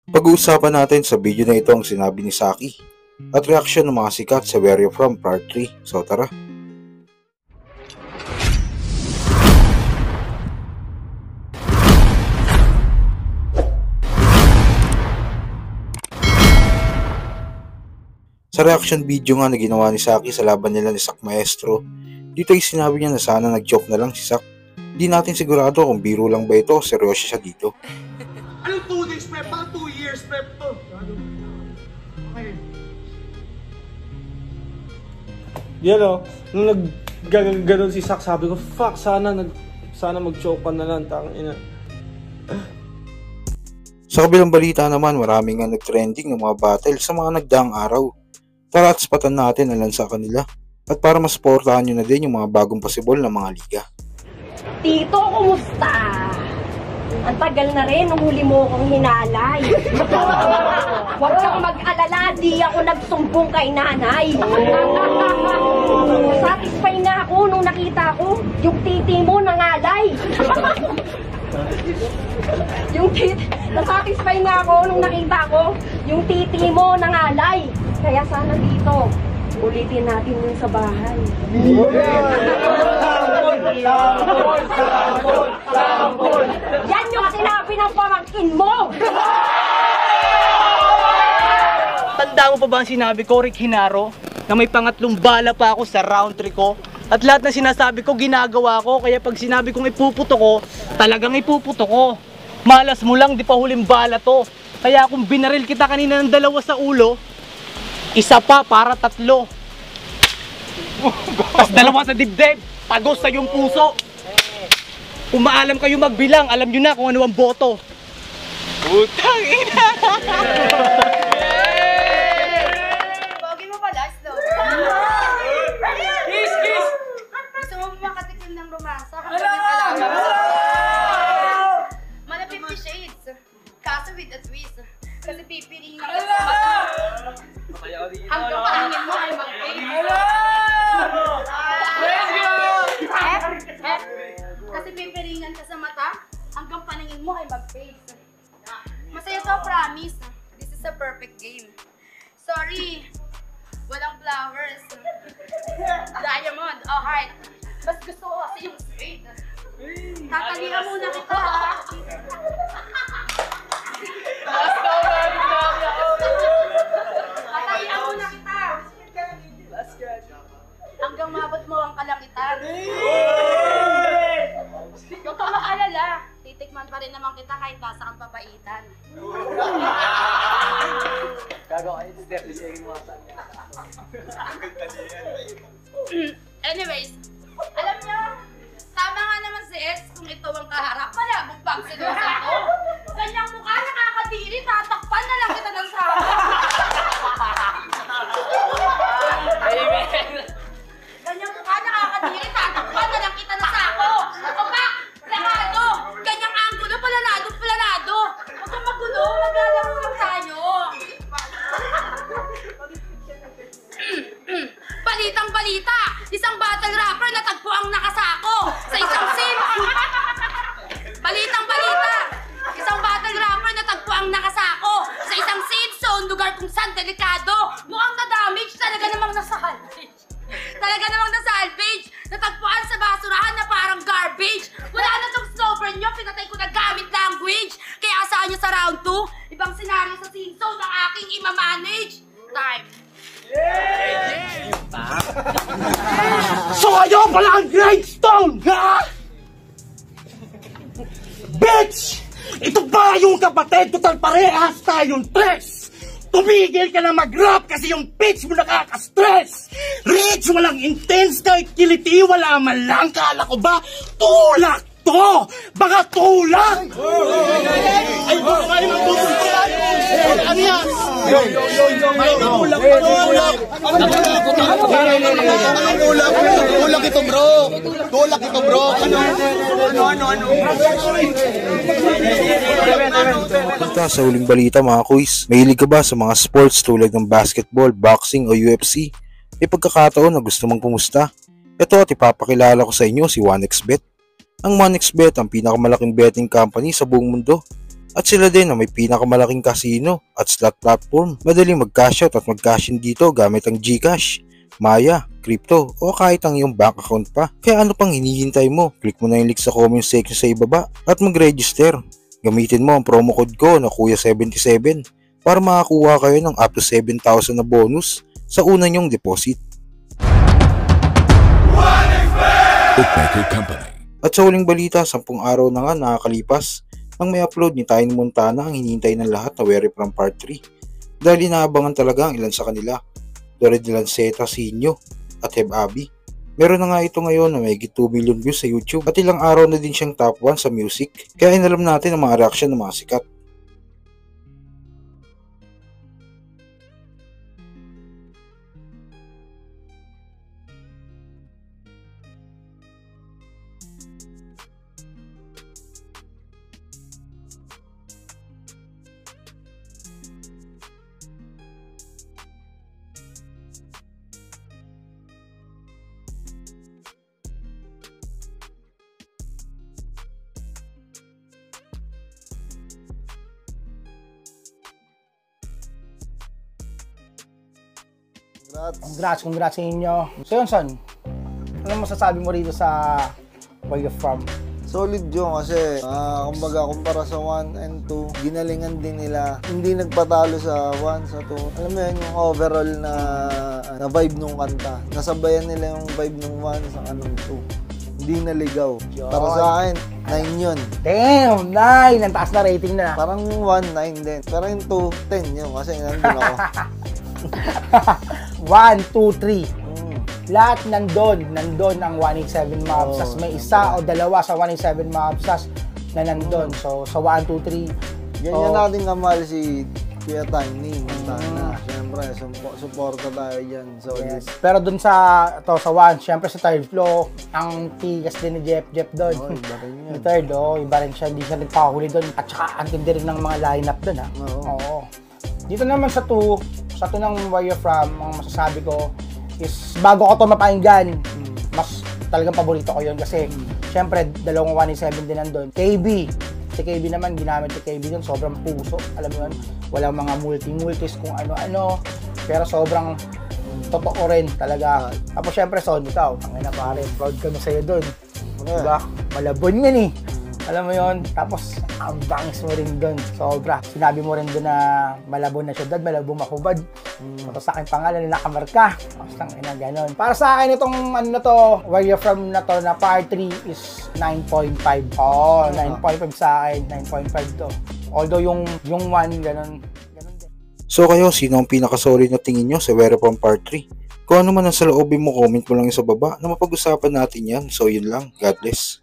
Pag-uusapan natin sa video na ito ang sinabi ni Saki at reaksyon ng mga sikat sa Where You From Part 3. So tara! Sa reaction video nga na ginawa ni Saki sa laban nila ni Sak Maestro, dito ay sinabi niya na sana nag-joke na lang si Sak. Di natin sigurado kung biro lang ba ito o seryoso siya dito. Anong 2 days prep? Baka 2 years prep to. Okay. Yan o, nung naggaganon si Sak, sabi ko, fuck, sana mag-choke ka na lang, tangina. Sa kabilang balita naman, maraming nga nag-trending ng mga battle sa mga nagdaang araw. Tara at spatan natin ang lansa kanila. At para masuportahan nyo na din yung mga bagong possible na mga liga. Tito, kumusta? Ang tagal na rin nung huli mo kong hinalay. Huwag kang mag-alala, di ako nagsumbong kay nanay. Satisfy na ako nung nakita ko yung titi mo nangalay. Nasatisfy na ako nung nakita ko yung titi mo nangalay. Kaya sana dito, ulitin natin yun sa bahay. Yan yung sinabi ng pamangkin mo! Tanda mo pa ba ang sinabi ko, Rick Hinaro? Na may pangatlong bala pa ako sa round 3 ko? At lahat ng sinasabi ko, ginagawa ko. Kaya pag sinabi kong ipuputo ko, talagang ipuputo ko. Malas mo lang, di pa huling bala to. Kaya kung binaril kita kanina ng 2 sa ulo, isa pa para 3. Tapos 2 sa dibdib, tagos sa iyong puso. Kung maalam kayo magbilang, alam nyo na kung ano ang boto. Putang ina! Pogi mo pala, slow. Kiss, kiss! Gusto mo makatikim ng romasa kapag yung alaga mo? Mala 50 shades. Kaso with a twist. Kasi pipiliin ka sa mata. Hanggang paningin mo ay mag-face. Let's go! Kasi pipiringan ka sa mata, hanggang paningin mo ay mag-face. Masaya to, promise. This is a perfect game. Sorry, walang flowers. Diamond, oh heart. Mas gusto ko kasi yung straight. Tatalihan muna kita, ha? Tatalihan muna kita. Hanggang mabot mo ang kalangitan. Huwag kang makalala. Titikman pa rin naman kita kahit basa kang papaitan. Anyways, alam nyo, tama nga naman si S kung ito ang kaharap. Malabog pang sinusan ko. Ganyang mukha, nakakadiri, tatakpan na lang kita ng sama. Ganyang mukha, nakakadiri, tatakpan na lang kita ng sako. O ba, lakado, ganyang anggulo, planado. Huwag kang magulo, maglalaro lang tayo. Balitang balita, isang battle rapper natagpo ang nakasako sa isang sim. Balitang balita, isang battle rapper natagpo ang nakasako sa isang safe zone, lugar kung saan delikado. Mukhang na-damage, talaga namang nasa salvage. Natagpuan sa basurahan na parang garbage. Wala na tong snowburn nyo, pinatay ko na gamit language. Kaya asahan nyo sa round 2, ibang senaryo sa scene zone ang aking ima-manage. Time. So ayaw pala ang grindstone, ha? Bitch! Ito ba yung kapatid? Total parehas tayong tres! Tumigil ka na mag-rap kasi yung pitch mo nakaka-stress! Rich, walang intense kahit kiliti, wala man lang. Kala ko ba tulak to? Baka tulak! Ay, baka kayo magpupultulan! Ano yan? Ay, tulak! Tulak ito bro! Tulak ito bro! Punta sa huling balita mga kuys, mahilig ka ba sa mga sports tulad ng basketball, boxing o UFC? May pagkakataon na gusto mong pumusta? Ito at ipapakilala ko sa inyo si 1xBet. Ang 1xBet ang pinakamalaking betting company sa buong mundo At sila din na may pinakamalaking casino at slot platform. Madaling mag-cash out at mag-cash in dito gamit ang GCash, Maya, Crypto o kahit ang iyong bank account pa. Kaya ano pang hinihintay mo? Click mo na yung link sa comment section sa ibaba at mag-register. Gamitin mo ang promo code ko na Kuya77 para makakuha kayo ng up to 7,000 na bonus sa una nyong deposit. Bookmaker Company. At sa huling balita, 10 araw na nga nakakalipas nang may upload ni Tiny Montana ang hinihintay ng lahat na Where From Part 3 dahil inaabangan talaga ang ilan sa kanila, Dore de Lanceta, Sinyo at Heb Abi. Meron na nga ito ngayon na may 2 million views sa YouTube at ilang araw na din siyang top 1 sa music, kaya inalam natin ang mga reaction ng mga sikat. Congrats sa inyo. So yun, Son, ano masasabi mo rito sa Where You From? Solid yun kasi kumbaga kumpara sa 1 and 2, ginalingan din nila. Hindi nagpatalo sa 1, sa 2. Alam mo yun, yung overall na vibe nung kanta. Nasabayan nila yung vibe nung 1 sa 2. Hindi naligaw. Para sa akin, 9 yun. Damn, 9! Ang taas na rating na. Parang yung 1, 9 din. Pero yung 2, 10 yun kasi nandun ako. 1, 2, 3. Lahat nandun ang 187 Mobs. Tas may isa o dalawa sa 187 Mobs na nandun. So, sa 1, 2, 3. Ganyan natin kamahal si Kuya Tiny Montana. Siyempre, suporta tayo dyan. So, yes. Pero dun sa 1, siyempre sa third floor, ang tigas din ni Jeff doon. Oh, iba rin yun. Yung third, iba rin siya. Hindi siya nagpakahuli doon. At saka, ang tindi rin ng mga lineup doon, ha? Oo. Dito naman sa 2 ng Where You From, ang masasabi ko is bago ko ito mapakinggan, mas talagang paborito ko yun kasi syempre dalawang 187 din nandun. Si KB naman, ginamit si KB dun, sobrang puso, alam mo yun, walang mga multis kung ano-ano, pero sobrang totoo rin talaga. Tapos syempre Son, ikaw, ang ina pare, proud kami sa'yo dun, diba? Malabon yan eh. Alam mo yon, tapos ang bangis mo rin doon, sobra. Sinabi mo rin doon na malabo na syudad, malabo makubad. Tapos sa akin pangalan na nakamarka. Tapos lang, gano'n. Para sa akin itong Where You From na to, na part 3 is 9.5. 9.5 sa akin, 9.5 to. Although yung 1, gano'n din. So kayo, sino ang pinakasolid na tingin nyo sa Where From Part 3? Kung ano man ang saloobin mo, comment mo lang sa baba na mapag-usapan natin yan. So yun lang, God bless.